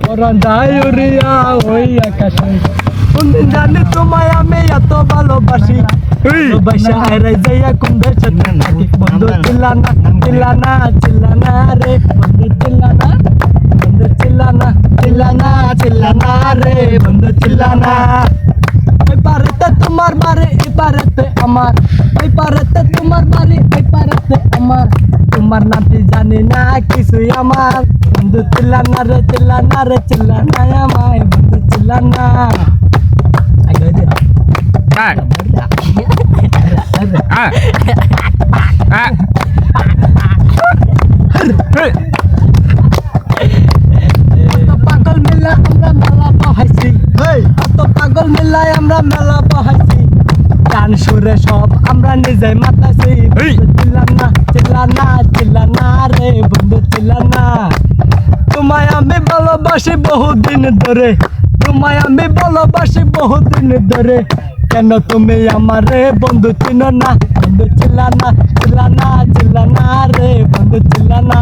পরাণ যায় উড়িয়া ওই আকাশে কোনদিন জানি তোমায় আমি এত ভালোবাসি ভালোবাসা হারাই যাইয়া কোন দেশে থাকি বন্ধু চিল্লানা চিল্লানা চিল্লানা রে বন্ধু চিল্লানা বন্ধু চিল্লানা চিল্লানা চিল্লানা রে বন্ধু চিল্লানা ওই পারেতে তোমার বাড়ি এই পারেতে আমার ওই পারেতে তোমার বাড়ি এই পারেতে আমার তোমার নামটি জানি না কিছুই আমার বন্ধু চিল্লানা রে চিল্লানা রে চিল্লানা আমায় বন্ধু চিল্লানা পাগল মিলা আমরা মেলা বহাইছি পাগল মিলাই আমরা মেলা বহাইছি গান সুরে সব আমরা নিজে মাতাইছি চিল্লানা চিল্লানা চিল্লানা রে বন্ধু চিল্লানা তোমায় আমি ভালোবাসি বহুদিন ধরে তোমায় আমি ভালোবাসি বহুদিন ধরে কেন তুমি আমারে বন্ধু চিনো না বন্ধু চিল্লানা চিল্লানা চিল্লানা রে বন্ধু চিল্লানা